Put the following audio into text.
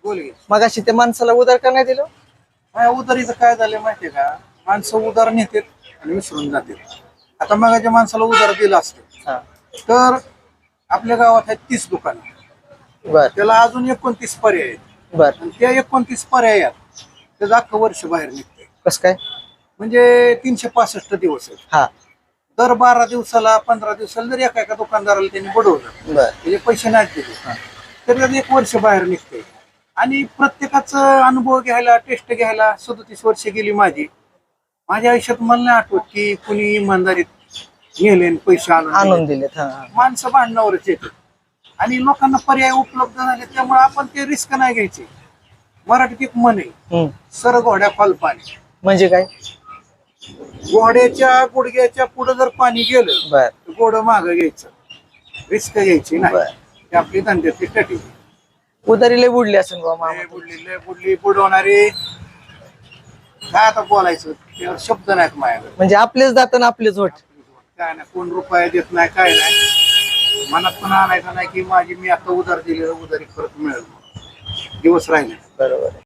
बोल की. मग अशी त्या माणसाला उधार का नाही दिलं? माझ्या उधारीचं काय झालं माहितीये का, माणसं उधार नेतात आणि विसरून जातात. आता मगाच्या माणसाला उधार दिलं असतं हा. तर आपल्या गावात आहेत 30 दुकानं, बर त्याला अजून 29 पर्याय आहेत. बर. आणि त्या 29 पर्यायात त्याचं अख्खं वर्ष बाहेर निघतंय. कस काय? म्हणजे 365 दिवस आहेत. हा. दर 12 दिवसाला 15 दिवसाला जर एका दुकानदाराला त्यांनी बुडवलं, बर. त्याचे पैसे नाही दिले तर त्याचं 1 वर्ष बाहेर निघतंय. आणि प्रत्येकाचं अनुभव घ्यायला, टेस्ट घ्यायला 37 वर्ष गेली माझी. माझ्या आयुष्यात मला नाही आठवत की कुणी इमानदारीत नेले आणि पैसे आणून आणून दिले. दिलेत. हा. माणसं भांडणावरच येतात आणि लोकांना पर्याय उपलब्ध झाले, त्यामुळे आपण ते रिस्क नाही घ्यायचे. मराठीत एक म्हण आहे, हम्म. सर घोड्या खोल पाणी. म्हणजे काय? घोड्याच्या गुडघ्याच्या पुढे जर पाणी गेलं बर तर घोडं मागं घ्यायचं, रिस्क घ्यायची नाही. बर. ही आपली धंद्यातली स्ट्रॅटेजी. उधारी लय बुडली असेल बा मामा. बुडली बुडवणारी काय आता बोलायचं, त्यावर शब्द नाहीत माझ्याकडे. म्हणजे आपलेच जात आणि आपलेच होत. काय नाही, कोण रुपया देत नाही, काय नाही. मनात पण आणायचं नाही की माझी मी आता उधार दिलेलं उधारी परत मिळेल, दिवस राहिले. बरोबर.